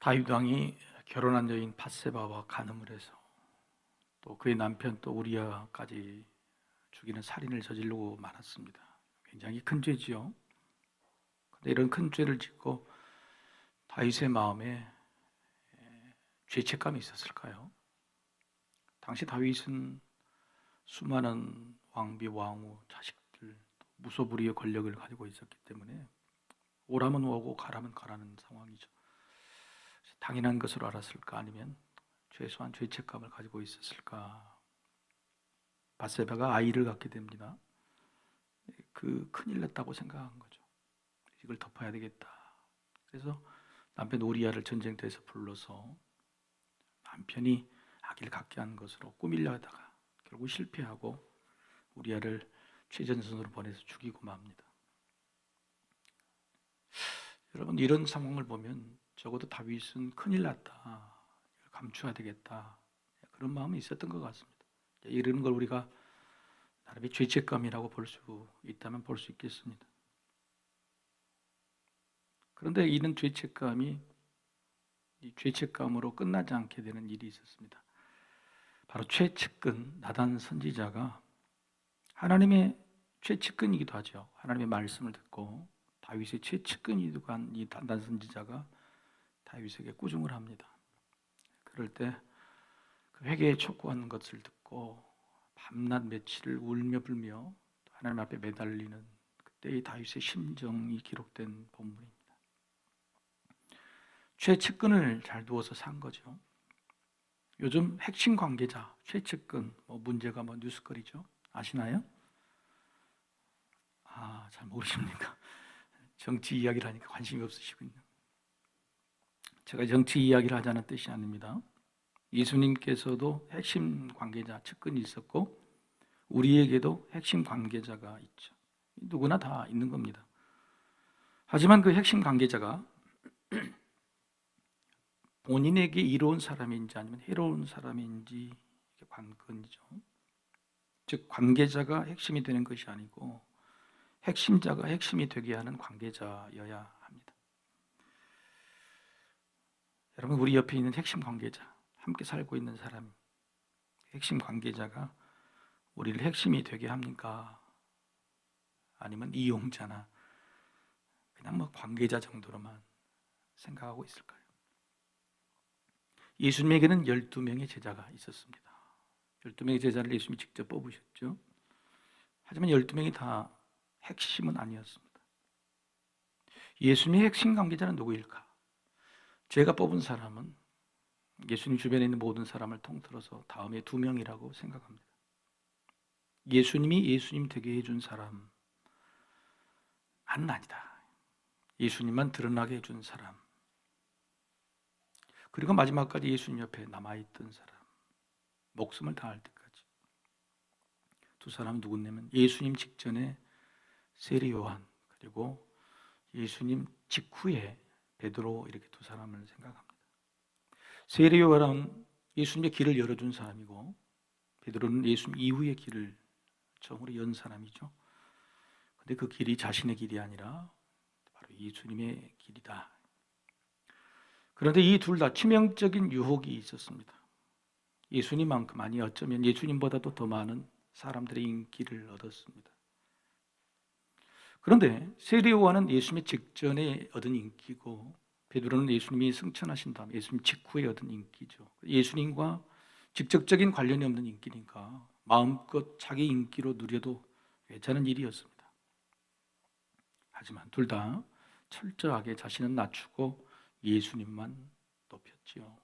다윗 왕이 결혼한 여인 밧세바와 간음을 해서 또 그의 남편 또 우리아까지 죽이는 살인을 저지르고 말았습니다. 굉장히 큰 죄지요. 그런데 이런 큰 죄를 짓고 다윗의 마음에 죄책감이 있었을까요? 당시 다윗은 수많은 왕비, 왕후, 자식들, 무소불위의 권력을 가지고 있었기 때문에 오라면 오고 가라면 가라는 상황이죠. 당연한 것으로 알았을까, 아니면 최소한 죄책감을 가지고 있었을까? 밧세바가 아이를 갖게 됩니다. 큰일 났다고 생각한 거죠. 이걸 덮어야 되겠다. 그래서 남편 우리아를 전쟁터에서 불러서 남편이 아기를 갖게 한 것으로 꾸미려 하다가 결국 실패하고 우리아를 최전선으로 보내서 죽이고 맙니다. 여러분, 이런 상황을 보면 적어도 다윗은 큰일 났다, 감추어야 되겠다, 그런 마음이 있었던 것 같습니다. 이런 걸 우리가 나름의 죄책감이라고 볼 수 있다면 볼 수 있겠습니다. 그런데 이런 죄책감이 이 죄책감으로 끝나지 않게 되는 일이 있었습니다. 바로 최측근 나단 선지자가 하나님의 최측근이기도 하죠. 하나님의 말씀을 듣고 다윗의 최측근이기도 한 이 나단 선지자가 다윗에게 꾸중을 합니다. 그럴 때 그 회개에 촉구하는 것을 듣고 밤낮 며칠을 울며 불며 하나님 앞에 매달리는 그때의 다윗의 심정이 기록된 본문입니다. 최측근을 잘 두어서 산 거죠. 요즘 핵심 관계자, 최측근, 문제가 뉴스거리죠. 아시나요? 잘 모르십니까? 정치 이야기를 하니까 관심이 없으시군요. 제가 정치 이야기를 하자는 뜻이 아닙니다. 예수님께서도 핵심 관계자, 측근이 있었고 우리에게도 핵심 관계자가 있죠. 누구나 다 있는 겁니다. 하지만 그 핵심 관계자가 본인에게 이로운 사람인지 아니면 해로운 사람인지 이게 관건이죠. 즉 관계자가 핵심이 되는 것이 아니고 핵심자가 핵심이 되게 하는 관계자여야 합니다. 여러분, 우리 옆에 있는 핵심 관계자, 함께 살고 있는 사람, 핵심 관계자가 우리를 핵심이 되게 합니까? 아니면 이용자나 그냥 관계자 정도로만 생각하고 있을까요? 예수님에게는 12명의 제자가 있었습니다. 12명의 제자를 예수님이 직접 뽑으셨죠. 하지만 12명이 다 핵심은 아니었습니다. 예수님의 핵심 관계자는 누구일까? 제가 뽑은 사람은 예수님 주변에 있는 모든 사람을 통틀어서 다음에 2명이라고 생각합니다. 예수님이 예수님 되게 해준 사람은 아니다. 예수님만 드러나게 해준 사람, 그리고 마지막까지 예수님 옆에 남아있던 사람, 목숨을 다할 때까지. 두 사람은 누구냐면 예수님 직전에 세리 요한, 그리고 예수님 직후에 베드로, 이렇게 두 사람을 생각합니다. 세리 요한은 예수님의 길을 열어준 사람이고 베드로는 예수님 이후의 길을 처음으로 연 사람이죠. 근데 그 길이 자신의 길이 아니라 바로 예수님의 길이다. 그런데 이 둘 다 치명적인 유혹이 있었습니다. 예수님만큼, 아니 어쩌면 예수님보다도 더 많은 사람들의 인기를 얻었습니다. 그런데 세리 요한은 예수님의 직전에 얻은 인기고 베드로는 예수님이 승천하신 다음 예수님 직후에 얻은 인기죠. 예수님과 직접적인 관련이 없는 인기니까 마음껏 자기 인기로 누려도 괜찮은 일이었습니다. 하지만 둘 다 철저하게 자신은 낮추고 예수님만 높였지요.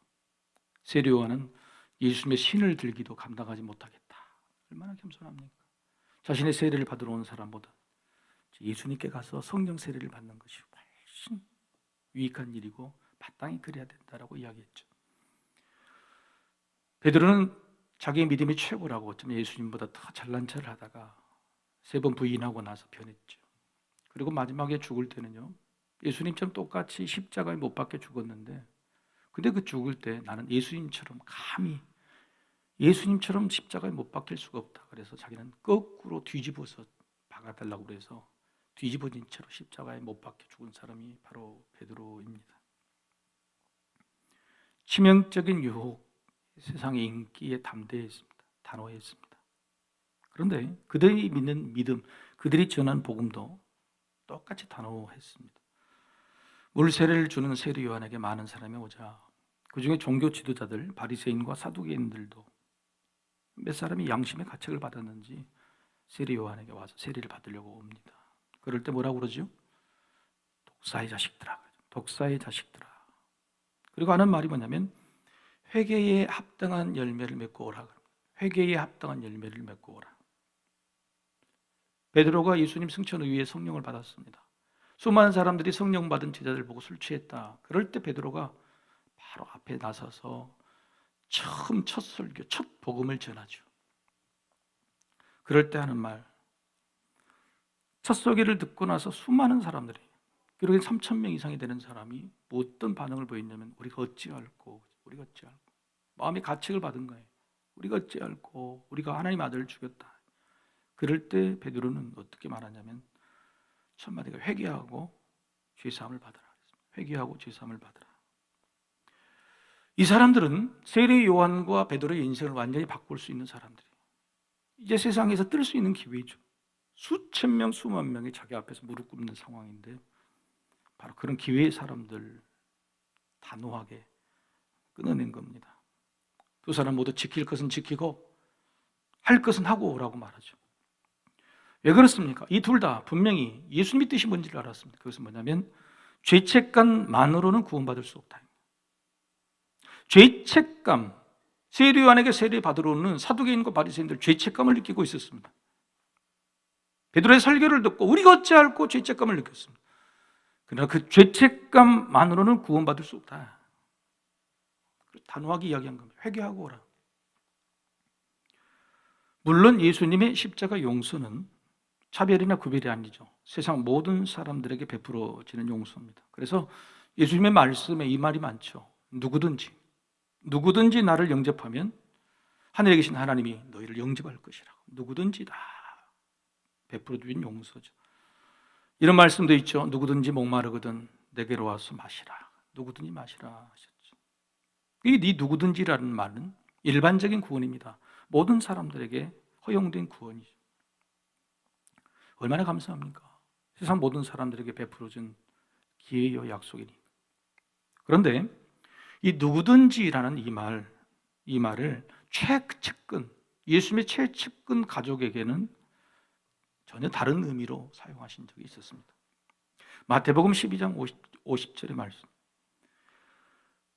세리 요한은 예수님의 신을 들기도 감당하지 못하겠다. 얼마나 겸손합니까? 자신의 세례를 받으러 온 사람보다 예수님께 가서 성령 세례를 받는 것이 훨씬 유익한 일이고 마땅히 그래야 된다라고 이야기했죠. 베드로는 자기의 믿음이 최고라고 어쩌면 예수님보다 더 잘난 척을 하다가 3번 부인하고 나서 변했죠. 그리고 마지막에 죽을 때는요, 예수님처럼 똑같이 십자가에 못 박혀 죽었는데, 근데 그 죽을 때 나는 예수님처럼 감히 예수님처럼 십자가에 못 박힐 수가 없다. 그래서 자기는 거꾸로 뒤집어서 박아달라고 그래서 뒤집어진 채로 십자가에 못 박혀 죽은 사람이 바로 베드로입니다. 치명적인 유혹, 세상의 인기에 담대했습니다. 단호했습니다. 그런데 그들이 믿는 믿음, 그들이 전한 복음도 똑같이 단호했습니다. 물 세례를 주는 세례 요한에게 많은 사람이 오자 그 중에 종교 지도자들, 바리새인과 사두개인들도 몇 사람이 양심의 가책을 받았는지 세례 요한에게 와서 세례를 받으려고 옵니다. 그럴 때 뭐라고 그러죠? 독사의 자식들아, 독사의 자식들아. 그리고 하는 말이 뭐냐면 회개에 합당한 열매를 맺고 오라. 회개에 합당한 열매를 맺고 오라. 베드로가 예수님 승천 이후에 성령을 받았습니다. 수많은 사람들이 성령 받은 제자들 보고 술 취했다. 그럴 때 베드로가 바로 앞에 나서서 처음 첫 설교, 첫 복음을 전하죠. 그럴 때 하는 말, 첫 소개를 듣고 나서 수많은 사람들이, 그러게 3,000명 이상이 되는 사람이 어떤 반응을 보였냐면 우리가 어찌할꼬, 우리가 어찌할꼬, 마음의 가책을 받은 거예요. 우리가 어찌할꼬, 우리가 하나님 아들을 죽였다. 그럴 때 베드로는 어떻게 말하냐면 첫 마디가 회개하고 죄사함을 받으라. 회개하고 죄사함을 받으라. 이 사람들은 세례 요한과 베드로의 인생을 완전히 바꿀 수 있는 사람들이에요. 이제 세상에서 뜰 수 있는 기회죠. 수천 명, 수만 명이 자기 앞에서 무릎 꿇는 상황인데 바로 그런 기회의 사람들 단호하게 끊어낸 겁니다. 두 사람 모두 지킬 것은 지키고 할 것은 하고 오라고 말하죠. 왜 그렇습니까? 이 둘 다 분명히 예수님의 뜻이 뭔지를 알았습니다. 그것은 뭐냐면 죄책감만으로는 구원받을 수 없다. 죄책감, 세례 요한에게 세례 받으러 오는 사두개인과 바리새인들 죄책감을 느끼고 있었습니다. 베드로의 설교를 듣고 우리가 어찌할꼬 죄책감을 느꼈습니다. 그러나 그 죄책감만으로는 구원받을 수 없다. 단호하게 이야기한 겁니다. 회개하고 오라. 물론 예수님의 십자가 용서는 차별이나 구별이 아니죠. 세상 모든 사람들에게 베풀어지는 용서입니다. 그래서 예수님의 말씀에 이 말이 많죠. 누구든지 나를 영접하면 하늘에 계신 하나님이 너희를 영접할 것이라고. 누구든지 다 베풀어주신 용서죠. 이런 말씀도 있죠. 누구든지 목마르거든 내게로 와서 마시라. 누구든지 마시라 하셨죠. 이 누구든지라는 말은 일반적인 구원입니다. 모든 사람들에게 허용된 구원이죠. 얼마나 감사합니까? 세상 모든 사람들에게 베풀어준 기회요 약속이니. 그런데 이 누구든지라는 이 말을 최측근, 예수님의 최측근 가족에게는 전혀 다른 의미로 사용하신 적이 있었습니다. 마태복음 12장 50절의 말씀.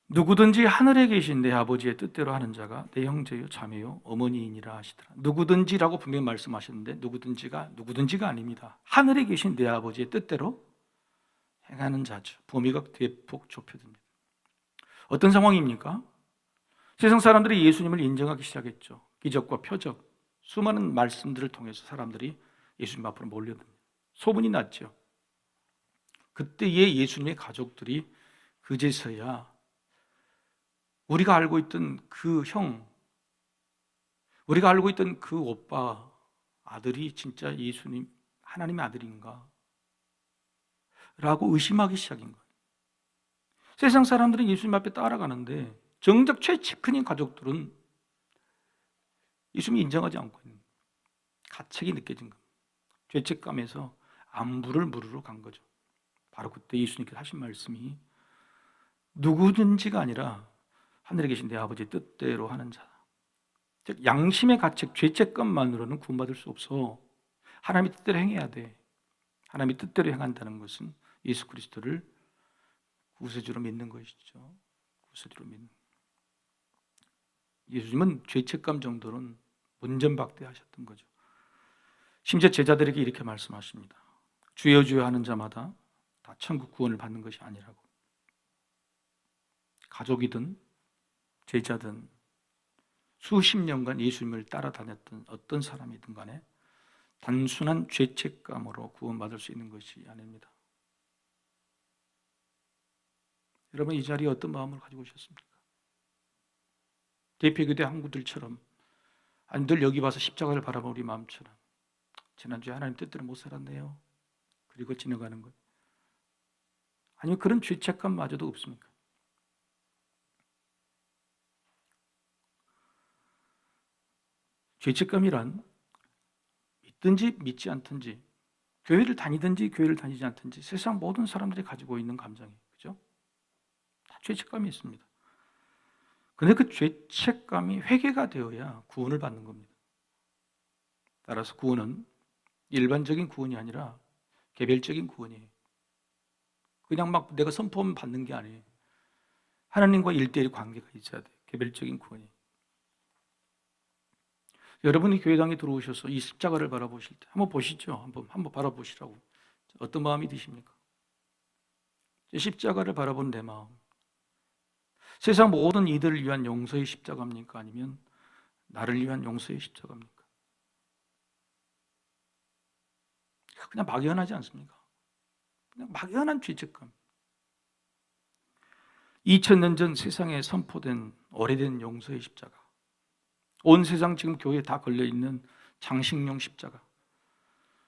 누구든지 하늘에 계신 내 아버지의 뜻대로 하는 자가 내 형제요 자매요 어머니이니라 하시더라. 누구든지라고 분명히 말씀하셨는데 누구든지가 아닙니다. 하늘에 계신 내 아버지의 뜻대로 행하는 자죠. 범위가 대폭 좁혀집니다. 어떤 상황입니까? 세상 사람들이 예수님을 인정하기 시작했죠. 기적과 표적, 수많은 말씀들을 통해서 사람들이 예수님 앞으로 몰려듭니다. 소문이 났죠. 그때의 예수님의 가족들이 그제서야 우리가 알고 있던 그 형, 우리가 알고 있던 그 오빠 아들이 진짜 예수님 하나님의 아들인가? 라고 의심하기 시작인 거예요. 세상 사람들은 예수님 앞에 따라가는데 정작 최측근인 가족들은 예수님이 인정하지 않고 있는 거예요. 가책이 느껴진 겁니다. 죄책감에서 안부를 물으러 간 거죠. 바로 그때 예수님께서 하신 말씀이 누구든지가 아니라 하늘에 계신 내 아버지의 뜻대로 하는 자. 즉 양심의 가책, 죄책감만으로는 구원받을 수 없어. 하나님의 뜻대로 행해야 돼. 하나님의 뜻대로 행한다는 것은 예수 그리스도를 구세주로 믿는 것이죠. 구세주로 믿는. 예수님은 죄책감 정도는 문전박대하셨던 거죠. 심지어 제자들에게 이렇게 말씀하십니다. 주여 주여 하는 자마다 다 천국 구원을 받는 것이 아니라고. 가족이든 제자든 수십 년간 예수님을 따라다녔던 어떤 사람이든 간에 단순한 죄책감으로 구원받을 수 있는 것이 아닙니다. 여러분 이 자리에 어떤 마음을 가지고 오셨습니까? 대표교대 한구들처럼 아니 늘 여기 와서 십자가를 바라보는 우리 마음처럼 지난주에 하나님 뜻대로 못 살았네요. 그리고 지나가는 것. 아니면 그런 죄책감마저도 없습니까? 죄책감이란 믿든지 믿지 않든지, 교회를 다니든지 교회를 다니지 않든지 세상 모든 사람들이 가지고 있는 감정이에요. 그죠? 다 죄책감이 있습니다. 그런데 그 죄책감이 회개가 되어야 구원을 받는 겁니다. 따라서 구원은 일반적인 구원이 아니라 개별적인 구원이에요. 그냥 막 내가 선포만 받는 게 아니에요. 하나님과 1:1 관계가 있어야 돼요. 개별적인 구원이. 여러분이 교회당에 들어오셔서 이 십자가를 바라보실 때 한번 보시죠. 한번 바라보시라고. 어떤 마음이 드십니까? 십자가를 바라본 내 마음. 세상 모든 이들을 위한 용서의 십자가입니까? 아니면 나를 위한 용서의 십자가입니까? 그냥 막연하지 않습니까? 그냥 막연한 죄책감. 2000년 전 세상에 선포된 오래된 용서의 십자가. 온 세상 지금 교회에 다 걸려있는 장식용 십자가.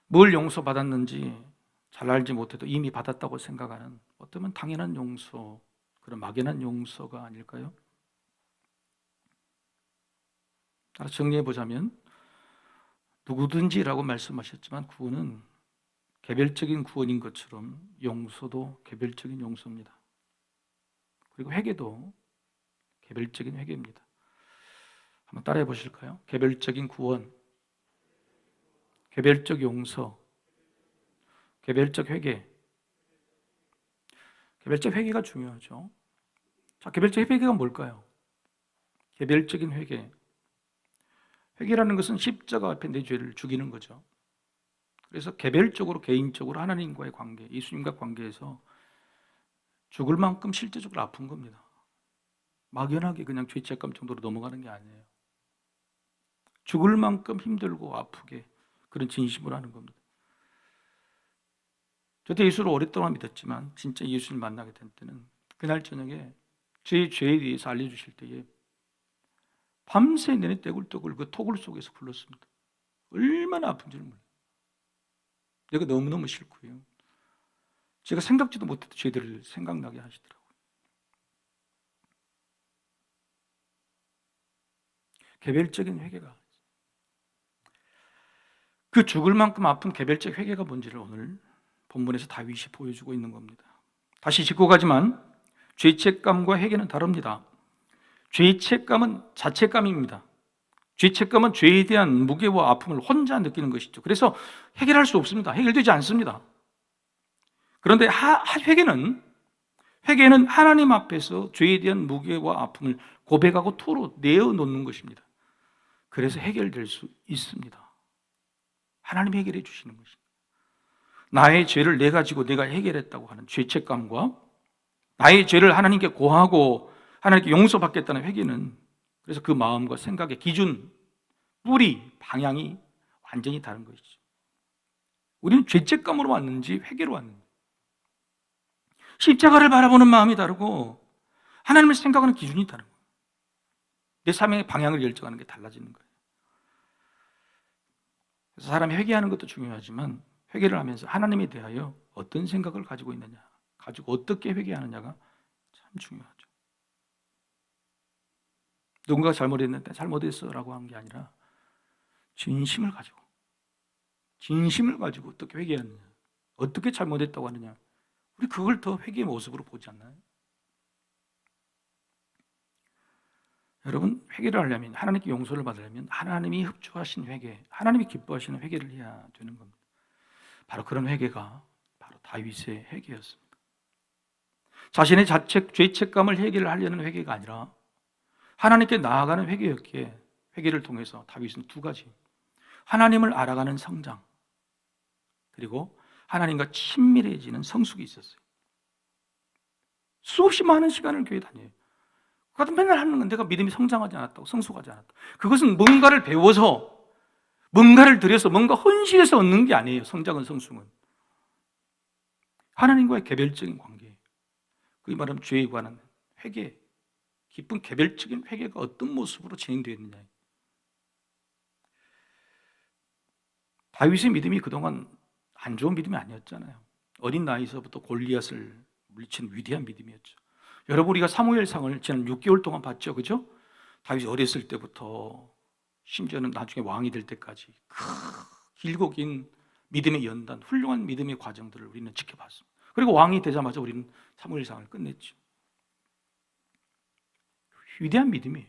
뭘 용서받았는지 잘 알지 못해도 이미 받았다고 생각하는 어쩌면 당연한 용서, 그런 막연한 용서가 아닐까요? 정리해보자면 누구든지라고 말씀하셨지만 구원은 개별적인 구원인 것처럼 용서도 개별적인 용서입니다. 그리고 회개도 개별적인 회개입니다. 한번 따라해 보실까요? 개별적인 구원, 개별적 용서, 개별적 회개. 개별적 회개가 중요하죠. 자, 개별적 회개가 뭘까요? 개별적인 회개. 회개라는 것은 십자가 앞에 내 죄를 죽이는 거죠. 그래서 개별적으로, 개인적으로 하나님과의 관계, 예수님과 관계에서 죽을 만큼 실제적으로 아픈 겁니다. 막연하게 그냥 죄책감 정도로 넘어가는 게 아니에요. 죽을 만큼 힘들고 아프게 그런 진심으로 하는 겁니다. 저도 예수를 오랫동안 믿었지만 진짜 예수를 만나게 된 때는 그날 저녁에 제 죄에 대해서 알려주실 때에 밤새 내내 떼굴떼굴 그 토굴 속에서 불렀습니다. 얼마나 아픈지를 몰라요. 내가 너무너무 싫고요. 제가 생각지도 못했던 죄들을 생각나게 하시더라고요. 개별적인 회개가, 그 죽을 만큼 아픈 개별적 회개가 뭔지를 오늘 본문에서 다윗이 보여주고 있는 겁니다. 다시 짚고 가지만 죄책감과 회개는 다릅니다. 죄책감은 자책감입니다. 죄책감은 죄에 대한 무게와 아픔을 혼자 느끼는 것이죠. 그래서 해결할 수 없습니다. 해결되지 않습니다. 그런데 회개는 하나님 앞에서 죄에 대한 무게와 아픔을 고백하고 토로 내어놓는 것입니다. 그래서 해결될 수 있습니다. 하나님이 해결해 주시는 것입니다. 나의 죄를 내가 지고 내가 해결했다고 하는 죄책감과 나의 죄를 하나님께 고하고 하나님께 용서받겠다는 회개는, 그래서 그 마음과 생각의 기준, 뿌리, 방향이 완전히 다른 것이죠. 우리는 죄책감으로 왔는지 회개로 왔는지, 십자가를 바라보는 마음이 다르고 하나님을 생각하는 기준이 다른 거예요. 내 삶의 방향을 결정하는 게 달라지는 거예요. 그래서 사람이 회개하는 것도 중요하지만 회개를 하면서 하나님에 대하여 어떤 생각을 가지고 있느냐, 가지고 어떻게 회개하느냐가 참 중요하죠. 누군가가 잘못했는데 잘못했어라고 한 게 아니라 진심을 가지고 어떻게 회개하느냐, 어떻게 잘못했다고 하느냐, 우리 그걸 더 회개의 모습으로 보지 않나요? 여러분, 회개를 하려면, 하나님께 용서를 받으려면 하나님이 흡족하신 회개, 하나님이 기뻐하시는 회개를 해야 되는 겁니다. 바로 그런 회개가 바로 다윗의 회개였습니다. 자신의 죄책감을 해결을 하려는 회개가 아니라 하나님께 나아가는 회개였기에 회개를 통해서 다윗은 두 가지, 하나님을 알아가는 성장, 그리고 하나님과 친밀해지는 성숙이 있었어요. 수없이 많은 시간을 교회 다녀요. 그것도 맨날 하는 건 내가 믿음이 성장하지 않았다고, 성숙하지 않았다. 그것은 뭔가를 배워서, 뭔가를 들여서, 뭔가 헌신해서 얻는 게 아니에요. 성장은, 성숙은 하나님과의 개별적인 관계, 그게 말하면 죄에 관한 회개, 깊은 개별적인 회개가 어떤 모습으로 진행되었느냐. 다윗의 믿음이 그동안 안 좋은 믿음이 아니었잖아요. 어린 나이서부터 골리앗을 물리친 위대한 믿음이었죠. 여러분, 우리가 사무엘상을 지난 6개월 동안 봤죠, 그죠? 다윗이 어렸을 때부터 심지어는 나중에 왕이 될 때까지 길고 긴 믿음의 연단, 훌륭한 믿음의 과정들을 우리는 지켜봤습니다. 그리고 왕이 되자마자 우리는 사무엘상을 끝냈죠. 위대한 믿음이에요.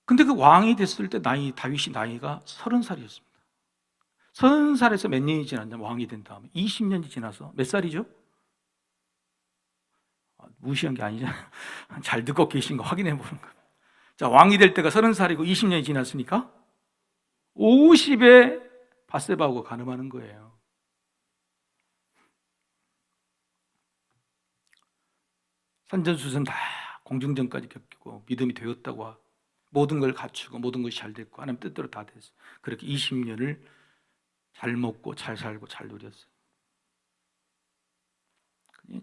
근데 그 왕이 됐을 때 다윗이 나이가 30살이었습니다. 30살에서 몇 년이 지났냐면 왕이 된 다음에 20년이 지나서 몇 살이죠? 무시한 게 아니잖아요. 잘 듣고 계신 거 확인해 보는 거예요. 자, 왕이 될 때가 30살이고 20년이 지났으니까 50에 밧세바하고 간음하는 거예요. 산전수전 다 공중전까지 겪고 믿음이 되었다고 모든 걸 갖추고 모든 것이 잘 됐고 하나님 뜻대로 다 됐어요. 그렇게 20년을 잘 먹고 잘 살고 잘 누렸어요.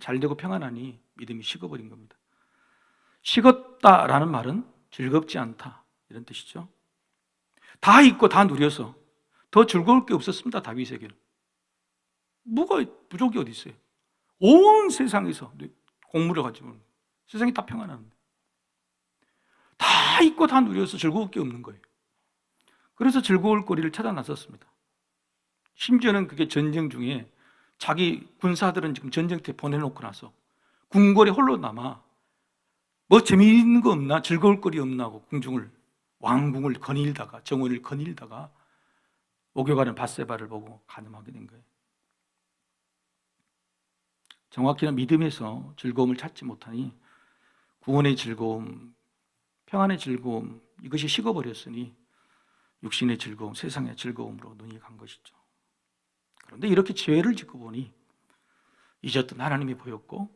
잘 되고 평안하니 믿음이 식어버린 겁니다. 식었다라는 말은 즐겁지 않다 이런 뜻이죠. 다 있고 다 누려서 더 즐거울 게 없었습니다. 다윗에게는 뭐가 부족이 어디 있어요? 온 세상에서 공물을 가지고 세상이 다 평안한데 다 있고 다 누려서 즐거울 게 없는 거예요. 그래서 즐거울 거리를 찾아 나섰습니다. 심지어는 그게 전쟁 중에 자기 군사들은 지금 전쟁터에 보내놓고 나서 궁궐에 홀로 남아 뭐 재미있는 거 없나, 즐거울 거리 없나 하고 왕궁을 거닐다가 정원을 거닐다가 목욕하는 밧세바를 보고 간음하게 된 거예요. 정확히는 믿음에서 즐거움을 찾지 못하니 구원의 즐거움, 평안의 즐거움 이것이 식어버렸으니 육신의 즐거움, 세상의 즐거움으로 눈이 간 것이죠. 그런데 이렇게 죄를 짓고 보니 잊었던 하나님이 보였고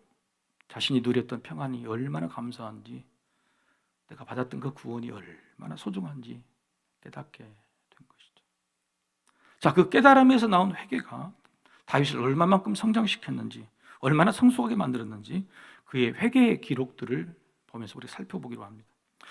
자신이 누렸던 평안이 얼마나 감사한지, 내가 받았던 그 구원이 얼마나 소중한지 깨닫게 된 것이죠. 자, 그 깨달음에서 나온 회개가 다윗을 얼마만큼 성장시켰는지, 얼마나 성숙하게 만들었는지 그의 회개의 기록들을 보면서 우리 살펴보기로 합니다.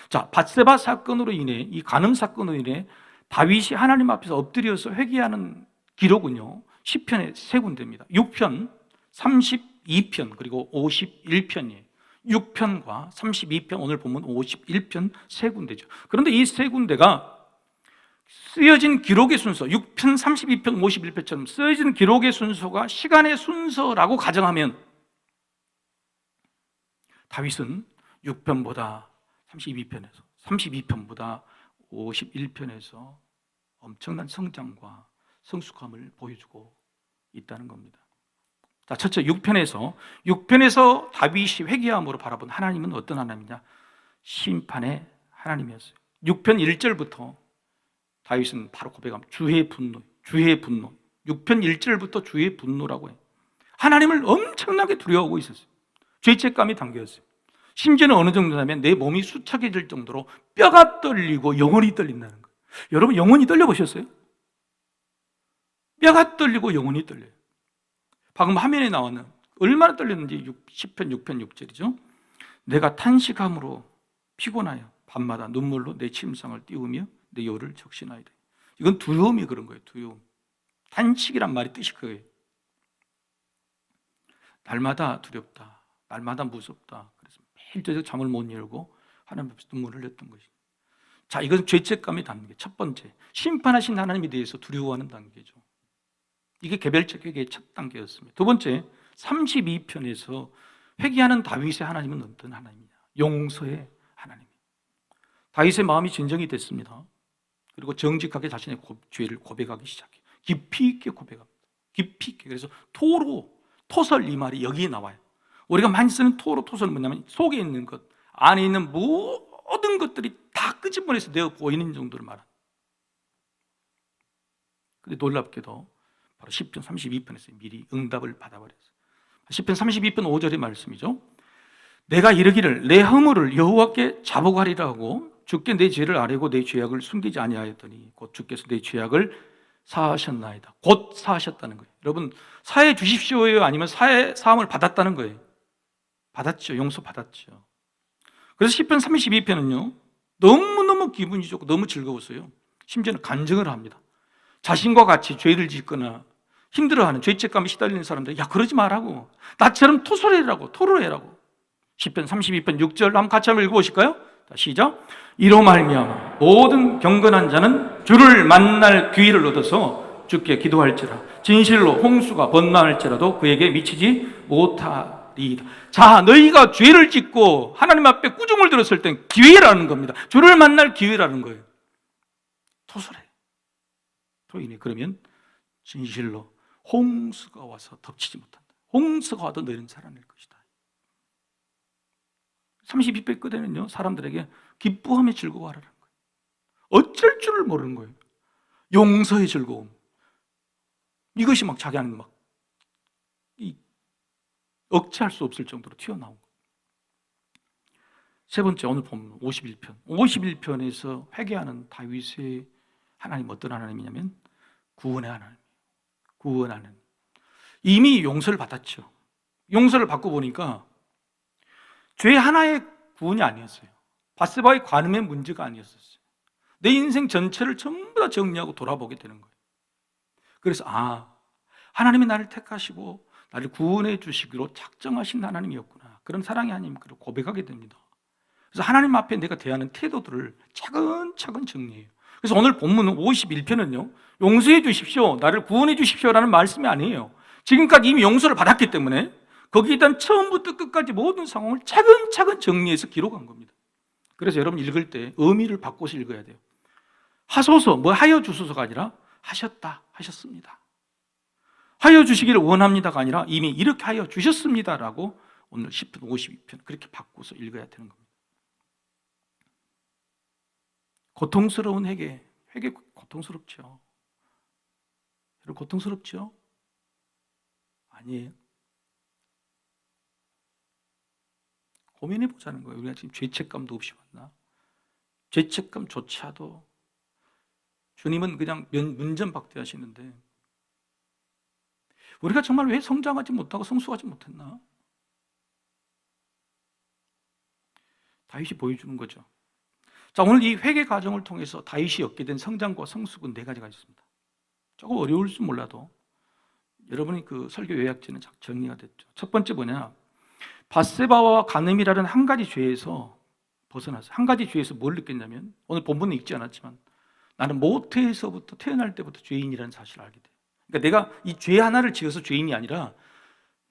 자, 밧세바 사건으로 인해, 이 간음 사건으로 인해 다윗이 하나님 앞에서 엎드려서 회개하는 기록은요, 시편의 세 군데입니다. 6편, 32편, 그리고 51편이에요. 6편과 32편, 오늘 보면 51편 세 군데죠. 그런데 이 세 군데가 쓰여진 기록의 순서, 6편, 32편, 51편처럼 쓰여진 기록의 순서가 시간의 순서라고 가정하면 다윗은 6편보다 32편보다 51편에서 엄청난 성장과 성숙함을 보여주고 있다는 겁니다. 자, 첫째 6편에서 다윗이 회개함으로 바라본 하나님은 어떤 하나님이냐? 심판의 하나님이었어요. 6편 1절부터 다윗은 바로 고백합니다. 주의 분노. 6편 1절부터 주의 분노라고 해요. 하나님을 엄청나게 두려워하고 있었어요. 죄책감이 담겨있어요. 심지어는 어느 정도냐면 내 몸이 수척해질 정도로 뼈가 떨리고 영혼이 떨린다는 거예요. 여러분 영혼이 떨려보셨어요? 뼈가 떨리고 영혼이 떨려요. 방금 화면에 나왔는 얼마나 떨렸는지 10편 6편 6절이죠. 내가 탄식함으로 피곤하여 밤마다 눈물로 내 침상을 띄우며 내 요를 적신하이래. 이건 두려움이 그런 거예요. 두려움. 탄식이란 말이 뜻이 그거예요. 날마다 두렵다. 날마다 무섭다. 그래서 매일 저녁 잠을 못 이루고 하나님 앞에서 눈물을 흘렸던 것입니다. 자, 이것은 죄책감이 담는 게 첫 번째. 심판하신 하나님에 대해서 두려워하는 단계죠. 이게 개별적 회개의 첫 단계였습니다. 두 번째, 32편에서 회개하는 다윗의 하나님은 어떤 하나님이냐? 용서의 하나님. 다윗의 마음이 진정이 됐습니다. 그리고 정직하게 자신의 죄를 고백하기 시작해요. 깊이 있게 고백합니다. 깊이 있게. 그래서 토설 이 말이 여기에 나와요. 우리가 많이 쓰는 토설은 뭐냐면 속에 있는 것, 안에 있는 모든 것들이 다 끄집어내서 내어 보이는 정도를 말합니다. 근데 놀랍게도 바로 10편 32편에서 미리 응답을 받아버렸어요. 10편 32편 5절의 말씀이죠. 내가 이르기를 내 허물을 여호와께 자복하리라 하고 주께 내 죄를 아뢰고 내 죄악을 숨기지 아니하였더니 곧 주께서 내 죄악을 사하셨나이다. 곧 사하셨다는 거예요. 여러분 사해 주십시오예요? 아니면 사함을 받았다는 거예요? 받았죠. 용서 받았죠. 그래서 10편 32편은요 너무너무 기분이 좋고 너무 즐거웠어요. 심지어는 간증을 합니다. 자신과 같이 죄를 짓거나 힘들어하는 죄책감에 시달리는 사람들, 야 그러지 말라고, 나처럼 토를 해라고. 10편 32편 6절 한번 같이 한번 읽어보실까요? 시작. 이로 말미암아 모든 경건한 자는 주를 만날 기회를 얻어서 주께 기도할지라. 진실로 홍수가 번망할지라도 그에게 미치지 못하리이다. 자, 너희가 죄를 짓고 하나님 앞에 꾸중을 들었을 땐 기회라는 겁니다. 주를 만날 기회라는 거예요. 토설해. 토인이 그러면 진실로 홍수가 와서 덮치지 못한다. 홍수가 와도 너희는 살아낼 것이다. 32배 끝에는요, 사람들에게 기뻐하며 즐거워하라는 거예요. 어쩔 줄을 모르는 거예요. 용서의 즐거움. 이것이 막 자기 안에 막 억제할 수 없을 정도로 튀어나온 거예요. 세 번째, 오늘 보면 51편. 51편에서 회개하는 다윗의 하나님 어떤 하나님이냐면 구원의 하나님. 구원하는. 이미 용서를 받았죠. 용서를 받고 보니까 죄 하나의 구원이 아니었어요. 밧세바의 관음의 문제가 아니었었어요. 내 인생 전체를 전부 다 정리하고 돌아보게 되는 거예요. 그래서 하나님이 나를 택하시고 나를 구원해 주시기로 작정하신 하나님이었구나. 그런 사랑의 하나님을 고백하게 됩니다. 그래서 하나님 앞에 내가 대하는 태도들을 차근차근 정리해요. 그래서 오늘 본문 51편은요, 용서해 주십시오, 나를 구원해 주십시오라는 말씀이 아니에요. 지금까지 이미 용서를 받았기 때문에 거기에 대한 처음부터 끝까지 모든 상황을 차근차근 정리해서 기록한 겁니다. 그래서 여러분 읽을 때 의미를 바꿔서 읽어야 돼요. 하소서, 뭐 하여 주소서가 아니라 하셨다, 하셨습니다. 하여 주시기를 원합니다가 아니라 이미 이렇게 하여 주셨습니다라고 오늘 10편 52편 그렇게 바꿔서 읽어야 되는 겁니다. 고통스러운 회개 고통스럽죠. 여러분 고통스럽죠? 아니에요. 고민해 보자는 거예요. 우리가 지금 죄책감도 없이 왔나? 죄책감조차도 주님은 그냥 문전박대하시는데 우리가 정말 왜 성장하지 못하고 성숙하지 못했나? 다윗이 보여주는 거죠. 자, 오늘 이 회개 과정을 통해서 다윗이 얻게 된 성장과 성숙은 4가지가 있습니다. 조금 어려울지 몰라도 여러분이 그 설교 요약지는 정리가 됐죠. 첫 번째 뭐냐? 밧세바와 간음이라는 한 가지 죄에서 벗어났어요. 한 가지 죄에서 뭘 느꼈냐면 오늘 본문은 읽지 않았지만 나는 모태에서부터 태어날 때부터 죄인이라는 사실을 알게 돼요. 그러니까 내가 이 죄 하나를 지어서 죄인이 아니라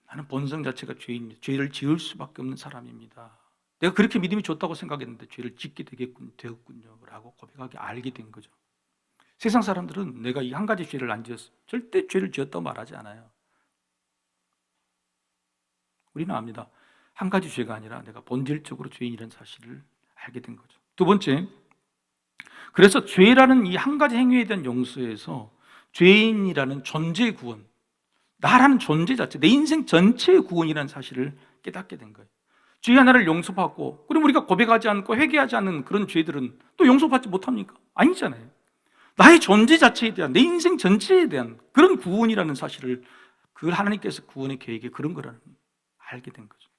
나는 본성 자체가 죄를 지을 수밖에 없는 사람입니다. 내가 그렇게 믿음이 좋다고 생각했는데 죄를 짓게 되었군요 라고 고백하게 알게 된 거죠. 세상 사람들은 내가 이 한 가지 죄를 안 지었어, 절대 죄를 지었다고 말하지 않아요. 우리는 압니다. 한 가지 죄가 아니라 내가 본질적으로 죄인이라는 사실을 알게 된 거죠. 두 번째, 그래서 죄라는 이 한 가지 행위에 대한 용서에서 죄인이라는 존재의 구원, 나라는 존재 자체, 내 인생 전체의 구원이라는 사실을 깨닫게 된 거예요. 죄 하나를 용서받고, 그럼 우리가 고백하지 않고 회개하지 않는 그런 죄들은 또 용서받지 못합니까? 아니잖아요. 나의 존재 자체에 대한, 내 인생 전체에 대한 그런 구원이라는 사실을 그걸 하나님께서 구원의 계획에 그런 거라는 알게 된 거죠.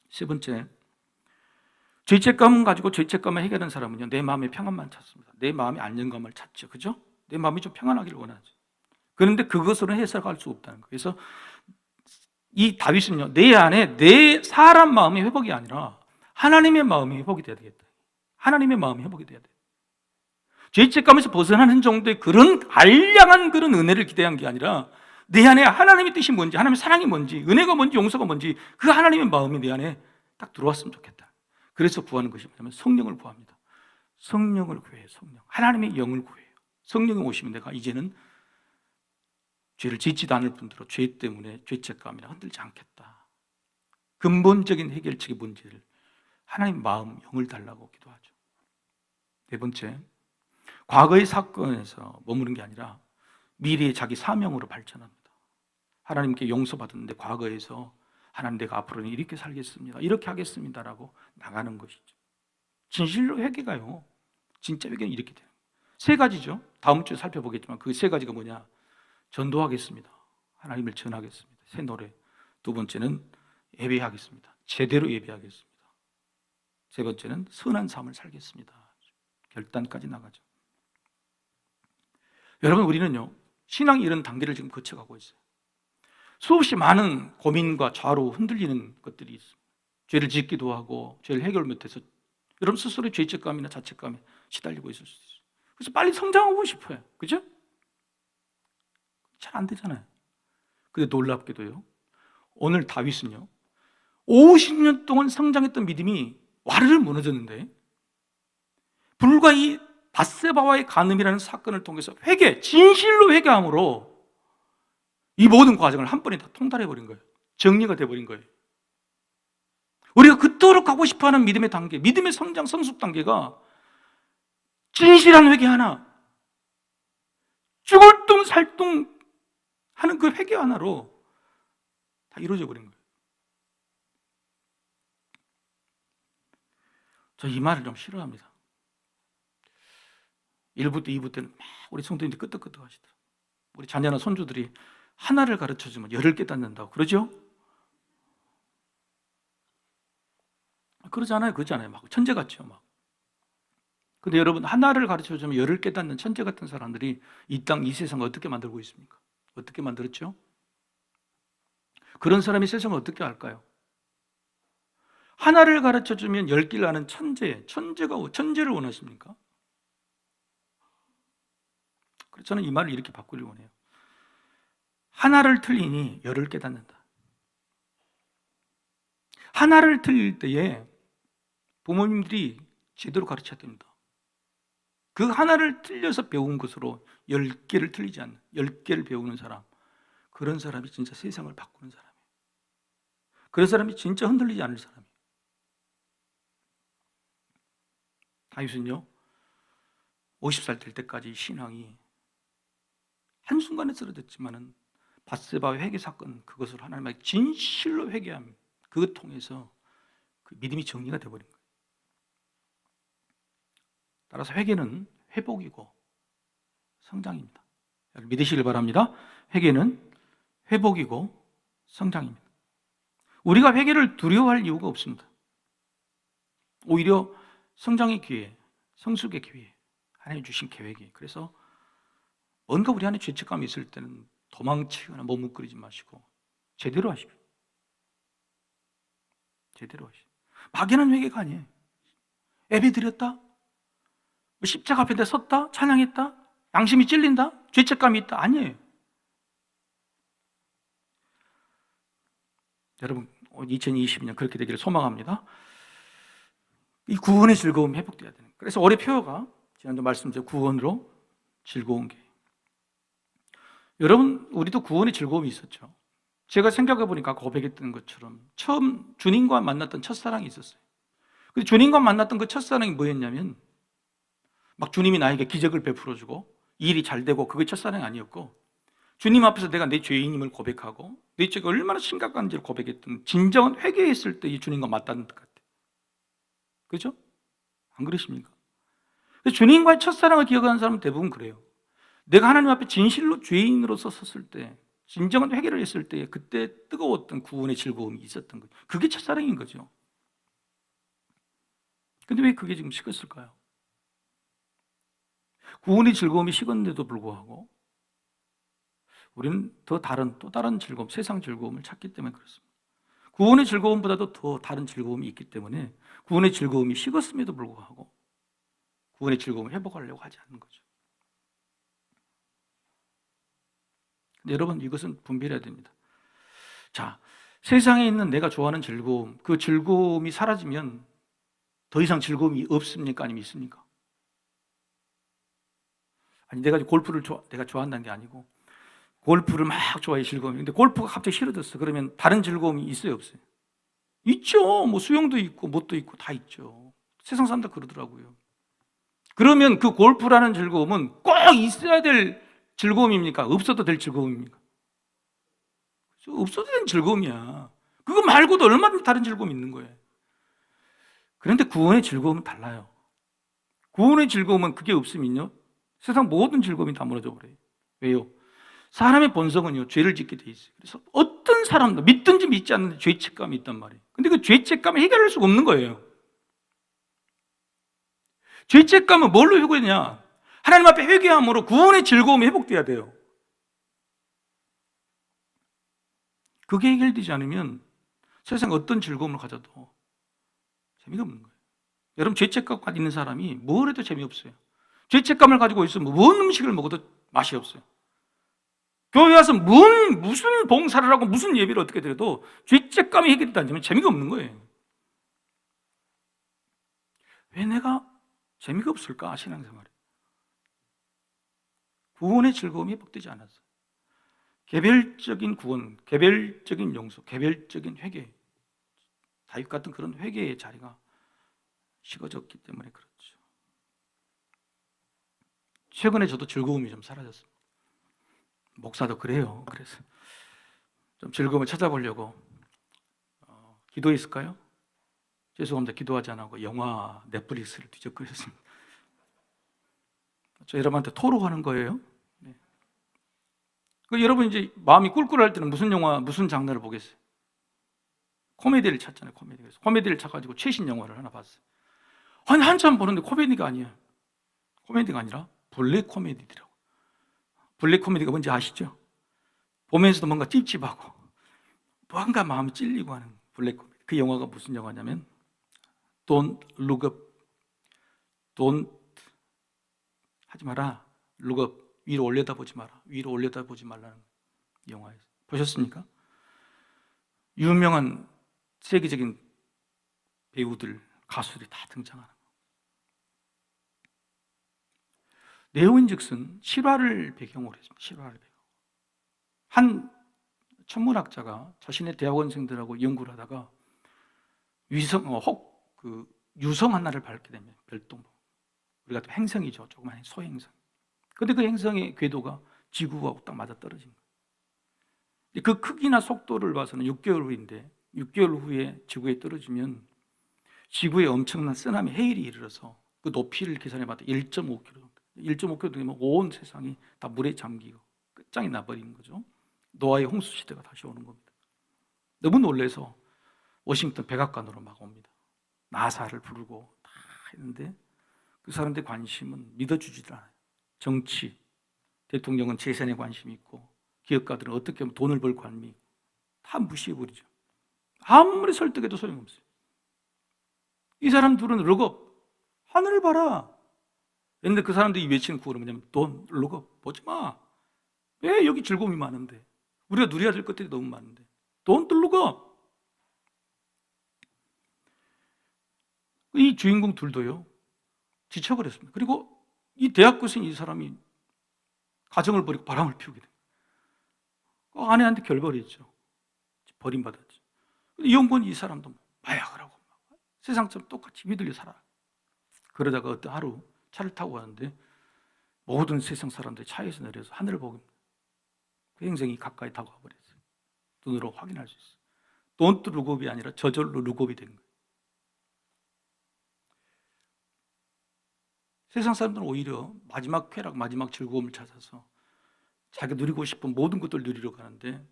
세 번째, 죄책감을 가지고 죄책감을 해결하는 사람은요, 내 마음의 평안만 찾습니다. 내 마음의 안정감을 찾죠. 그죠? 내 마음이 좀 평안하기를 원하죠. 그런데 그것으로는 해석할 수 없다는 거예요. 그래서 이 다윗은요, 내 안에 내 사람 마음의 회복이 아니라 하나님의 마음이 회복이 돼야 되겠다. 하나님의 마음이 회복이 돼야 돼. 죄책감에서 벗어나는 정도의 그런 알량한 그런 은혜를 기대한 게 아니라 내 안에 하나님의 뜻이 뭔지, 하나님의 사랑이 뭔지, 은혜가 뭔지, 용서가 뭔지 그 하나님의 마음이 내 안에 딱 들어왔으면 좋겠다. 그래서 구하는 것이 뭐냐면 성령을 구합니다. 성령을 구해요. 성령. 하나님의 영을 구해요. 성령이 오시면 내가 이제는 죄를 짓지도 않을 뿐더러 죄 때문에 죄책감이나 흔들지 않겠다. 근본적인 해결책이 뭔지를 하나님 마음, 영을 달라고 기도하죠. 네 번째, 과거의 사건에서 머무는 게 아니라 미래의 자기 사명으로 발전합니다. 하나님께 용서받았는데 과거에서 하나님 내가 앞으로는 이렇게 살겠습니다, 이렇게 하겠습니다라고 나가는 것이죠. 진실로 회개가요, 진짜 회개는 이렇게 돼요. 3가지죠. 다음 주에 살펴보겠지만 그 3가지가 뭐냐? 전도하겠습니다. 하나님을 전하겠습니다. 새 노래. 두 번째는 예배하겠습니다. 제대로 예배하겠습니다. 세 번째는 선한 삶을 살겠습니다. 결단까지 나가죠. 여러분, 우리는요, 신앙의 이런 단계를 지금 거쳐가고 있어요. 수없이 많은 고민과 좌로 흔들리는 것들이 있습니다. 죄를 짓기도 하고 죄를 해결 못해서 여러분 스스로의 죄책감이나 자책감에 시달리고 있을 수도 있어요. 그래서 빨리 성장하고 싶어요. 그죠? 잘 안 되잖아요. 근데 놀랍게도요, 오늘 다윗은요 50년 동안 성장했던 믿음이 와르르 무너졌는데 불과 이 밧세바와의 간음이라는 사건을 통해서 진실로 회개함으로 이 모든 과정을 한 번에 다 통달해버린 거예요. 정리가 돼버린 거예요. 우리가 그토록 가고 싶어하는 믿음의 단계, 믿음의 성장, 성숙 단계가 진실한 회개 하나, 죽을 둥 살둥 하는 그 회개 하나로 다 이루어져 버린 거예요. 저 이 말을 좀 싫어합니다. 1부 때 2부 때는 막 우리 성도님들이 끄떡끄떡 하시더라고요. 우리 자녀나 손주들이 하나를 가르쳐주면 열을 깨닫는다고 그러죠? 그러잖아요. 막 천재 같죠. 막. 근데 여러분, 하나를 가르쳐주면 열을 깨닫는 천재 같은 사람들이 이 땅, 이 세상을 어떻게 만들고 있습니까? 어떻게 만들었죠? 그런 사람이 세상을 어떻게 할까요? 하나를 가르쳐주면 열 길 아는 천재를 원하십니까? 그래서 저는 이 말을 이렇게 바꾸려고 해요. 하나를 틀리니 열을 깨닫는다. 하나를 틀릴 때에 부모님들이 제대로 가르쳐야 됩니다. 그 하나를 틀려서 배운 것으로 10개를 틀리지 않는 10개를 배우는 사람, 그런 사람이 진짜 세상을 바꾸는 사람이에요. 그런 사람이 진짜 흔들리지 않을 사람이에요. 다윗은요 50살 될 때까지 신앙이 한순간에 쓰러졌지만은 밧세바의 회개 사건, 그것을 하나님의 진실로 회개함, 그것 통해서 그 믿음이 정리가 되어버린 거예요. 따라서 회개는 회복이고 성장입니다. 믿으시길 바랍니다. 회개는 회복이고 성장입니다. 우리가 회개를 두려워할 이유가 없습니다. 오히려 성장의 기회, 성숙의 기회, 하나님 주신 계획이. 그래서 뭔가 우리 안에 죄책감이 있을 때는 도망치거나 머뭇거리지 마시고 제대로 하십시오. 제대로 하십시오. 막연한 회개가 아니에요. 예배 드렸다? 십자가 앞에 섰다? 찬양했다? 양심이 찔린다? 죄책감이 있다? 아니에요. 여러분 2022년 그렇게 되기를 소망합니다. 이 구원의 즐거움이 회복돼야 되는 거예요. 그래서 올해 표어가 지난주 말씀드린 구원으로 즐거운 게. 여러분 우리도 구원의 즐거움이 있었죠. 제가 생각해 보니까 고백했던 것처럼 처음 주님과 만났던 첫사랑이 있었어요. 근데 주님과 만났던 그 첫사랑이 뭐였냐면 막 주님이 나에게 기적을 베풀어주고 일이 잘 되고 그게 첫사랑이 아니었고 주님 앞에서 내가 내 죄인임을 고백하고 내 죄가 얼마나 심각한지를 고백했던 진정한 회개했을 때 이 주님과 맞닿는 것 같아요. 그렇죠? 안 그러십니까? 주님과의 첫사랑을 기억하는 사람은 대부분 그래요. 내가 하나님 앞에 진실로 죄인으로서 섰을 때 진정한 회개를 했을 때 그때 뜨거웠던 구원의 즐거움이 있었던 거예요. 그게 첫사랑인 거죠. 근데 왜 그게 지금 식었을까요? 구원의 즐거움이 식었는데도 불구하고 우리는 또 다른 즐거움, 세상 즐거움을 찾기 때문에 그렇습니다. 구원의 즐거움보다도 더 다른 즐거움이 있기 때문에 구원의 즐거움이 식었음에도 불구하고 구원의 즐거움을 회복하려고 하지 않는 거죠. 근데 여러분 이것은 분별해야 됩니다. 자, 세상에 있는 내가 좋아하는 즐거움, 그 즐거움이 사라지면 더 이상 즐거움이 없습니까? 아니면 있습니까? 아니 내가 골프를 내가 좋아한다는 게 아니고 골프를 막 좋아해 즐거움이. 근데 골프가 갑자기 싫어졌어. 그러면 다른 즐거움이 있어요, 없어요? 있죠. 뭐 수영도 있고 뭣도 있고 다 있죠. 세상 사람들 그러더라고요. 그러면 그 골프라는 즐거움은 꼭 있어야 될 즐거움입니까? 없어도 될 즐거움입니까? 없어도 된 즐거움이야. 그거 말고도 얼마나 다른 즐거움이 있는 거예요. 그런데 구원의 즐거움은 달라요. 구원의 즐거움은 그게 없으면요 세상 모든 즐거움이 다 무너져 버려요. 왜요? 사람의 본성은요 죄를 짓게 돼 있어요. 그래서 어떤 사람도 믿든지 믿지 않는데 죄책감이 있단 말이에요. 근데 그 죄책감을 해결할 수가 없는 거예요. 죄책감은 뭘로 회복하냐? 하나님 앞에 회개함으로 구원의 즐거움이 회복돼야 돼요. 그게 해결되지 않으면 세상 어떤 즐거움을 가져도 재미가 없는 거예요. 여러분, 죄책감 있는 사람이 뭘 해도 재미없어요. 죄책감을 가지고 있으면 무슨 음식을 먹어도 맛이 없어요. 교회 와서 무슨 봉사를 하고 무슨 예배를 어떻게 드려도 죄책감이 해결이 안 되면 재미가 없는 거예요. 왜 내가 재미가 없을까? 신앙생활에 구원의 즐거움이 회복되지 않았어요. 개별적인 구원, 개별적인 용서, 개별적인 회개, 다윗 같은 그런 회개의 자리가 식어졌기 때문에 그렇죠. 최근에 저도 즐거움이 좀 사라졌습니다. 목사도 그래요. 그래서 좀 즐거움을 찾아보려고 기도했을까요? 죄송합니다. 기도하지 않고 영화 넷플릭스를 뒤적거렸습니다. 저 여러분한테 토로하는 거예요. 네. 여러분 이제 마음이 꿀꿀할 때는 무슨 영화, 무슨 장르를 보겠어요? 코미디를 찾잖아요. 코미디를 찾아가지고 최신 영화를 하나 봤어요. 아니 한참 보는데 코미디가 아니에요. 코미디가 아니라 블랙 코미디더라고요. 블랙 코미디가 뭔지 아시죠? 보면서도 뭔가 찝찝하고 뭔가 마음이 찔리고 하는 블랙 코미디. 그 영화가 무슨 영화냐면 Don't look up. Don't 하지 마라. look up. 위로 올려다보지 마라. 위로 올려다보지 말라는 영화예요. 보셨습니까? 유명한 세계적인 배우들, 가수들이 다 등장하는 거예요. 내용인즉슨 실화를 배경으로 했습니다. 실화를 배경. 한 천문학자가 자신의 대학원생들하고 연구를 하다가 유성 하나를 밟게 되면 별똥, 우리가 행성이죠. 조그만 소행성. 근데 그 행성의 궤도가 지구하고 딱 맞아 떨어진 거예요. 그 크기나 속도를 봐서는 6개월 후인데 6개월 후에 지구에 떨어지면 지구에 엄청난 쓰나미, 해일이 이르러서 그 높이를 계산해봤더니 1.5km. 1.5km 되면 온 세상이 다 물에 잠기고 끝장이 나버리는 거죠. 노아의 홍수 시대가 다시 오는 겁니다. 너무 놀라서 워싱턴 백악관으로 막 옵니다. 나사를 부르고 다 했는데 그 사람들의 관심은 믿어주지도 않아요. 정치, 대통령은 재산에 관심이 있고 기업가들은 어떻게 하면 돈을 벌 관심이 있고 다 무시해버리죠. 아무리 설득해도 소용없어요. 이 사람들은 룩업, 하늘을 봐라. 그런데 그 사람들이 외치는 구호는 뭐냐면 돈, 룩업, 보지 마. 왜 여기 즐거움이 많은데 우리가 누려야 될 것들이 너무 많은데 Don't look up. 이 주인공 둘도요 지쳐버렸습니다. 그리고 이 대학교생 이 사람이 가정을 버리고 바람을 피우게 됩니다. 아내한테 결벌했죠. 버림받았죠. 이용권 이 사람도 마약을 하고 세상처럼 똑같이 휘둘려 살아. 그러다가 어떤 하루 차를 타고 가는데 모든 세상 사람들이 차에서 내려서 하늘을 보고 있습니다. 그 행성이 가까이 다가와 버렸어요. 눈으로 확인할 수 있어요. Don't look up이 아니라 저절로 look up이 된 거예요. 세상 사람들은 오히려 마지막 쾌락, 마지막 즐거움을 찾아서 자기가 누리고 싶은 모든 것들을 누리려 가는데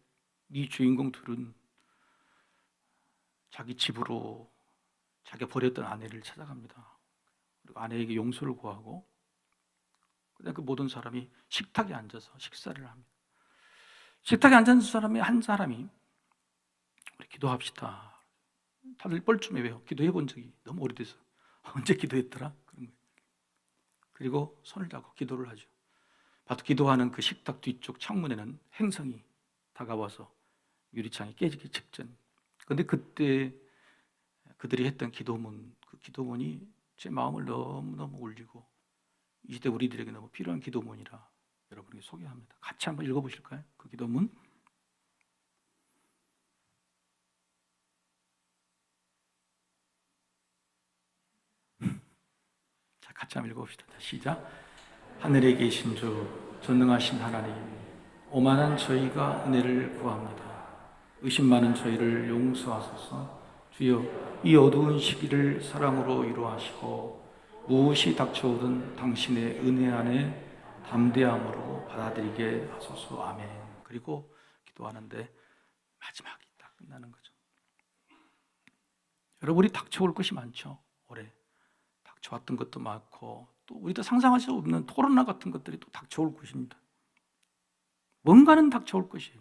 이 주인공 둘은 자기 집으로 자기가 버렸던 아내를 찾아갑니다. 그리고 아내에게 용서를 구하고 그다음에 그 모든 사람이 식탁에 앉아서 식사를 합니다. 식탁에 앉은 사람이 한 사람이 우리 기도합시다. 다들 뻘쭘해. 왜요? 기도해 본 적이 너무 오래돼서 언제 기도했더라? 그런 거예요. 그리고 손을 잡고 기도를 하죠. 봐도 기도하는 그 식탁 뒤쪽 창문에는 행성이 다가와서 유리창이 깨지기 직전. 그런데 그때 그들이 했던 기도문, 그 기도문이 제 마음을 너무너무 울리고 이 시대 우리들에게 너무 필요한 기도문이라 여러분에게 소개합니다. 같이 한번 읽어보실까요? 그 기도문. 자, 같이 한번 읽어봅시다. 시작. 하늘에 계신 주 전능하신 하나님, 오만한 저희가 은혜를 구합니다. 의심 많은 저희를 용서하소서. 주여, 이 어두운 시기를 사랑으로 위로하시고 무엇이 닥쳐오든 당신의 은혜 안에 담대함으로 받아들이게 하소서. 아멘. 그리고 기도하는데 마지막이 딱 끝나는 거죠. 여러분, 우리 닥쳐올 것이 많죠. 올해 닥쳐왔던 것도 많고 또 우리도 상상할 수 없는 코로나 같은 것들이 또 닥쳐올 것입니다. 뭔가는 닥쳐올 것이에요.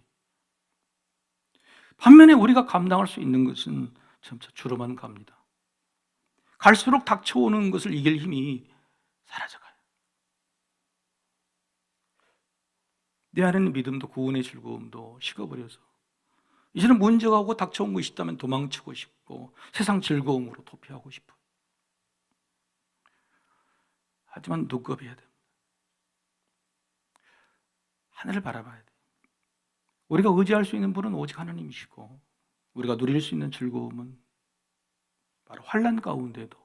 반면에 우리가 감당할 수 있는 것은 점차 줄어만 갑니다. 갈수록 닥쳐오는 것을 이길 힘이 사라져가요. 내 안에는 믿음도 구원의 즐거움도 식어버려서 이제는 문제가 오고 닥쳐온 것이 있다면 도망치고 싶고 세상 즐거움으로 도피하고 싶어요. 하지만 눈곱해야 됩니다. 하늘을 바라봐야 돼요. 우리가 의지할 수 있는 분은 오직 하나님이시고 우리가 누릴 수 있는 즐거움은 바로 환난 가운데도,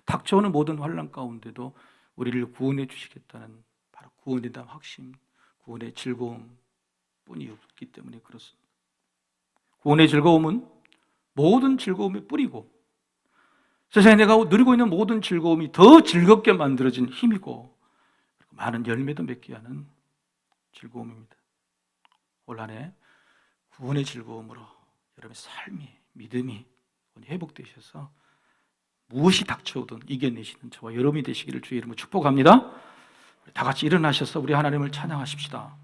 닥쳐오는 모든 환난 가운데도 우리를 구원해 주시겠다는 바로 구원에 대한 확신, 구원의 즐거움 뿐이 없기 때문에 그렇습니다. 구원의 즐거움은 모든 즐거움의 뿌리고 세상에 내가 누리고 있는 모든 즐거움이 더 즐겁게 만들어진 힘이고 많은 열매도 맺게 하는 즐거움입니다. 올 한 해 구원의 즐거움으로 여러분의 삶이, 믿음이 회복되셔서 무엇이 닥쳐오든 이겨내시는 저와 여러분이 되시기를 주의 이름으로 축복합니다. 다 같이 일어나셔서 우리 하나님을 찬양하십시다.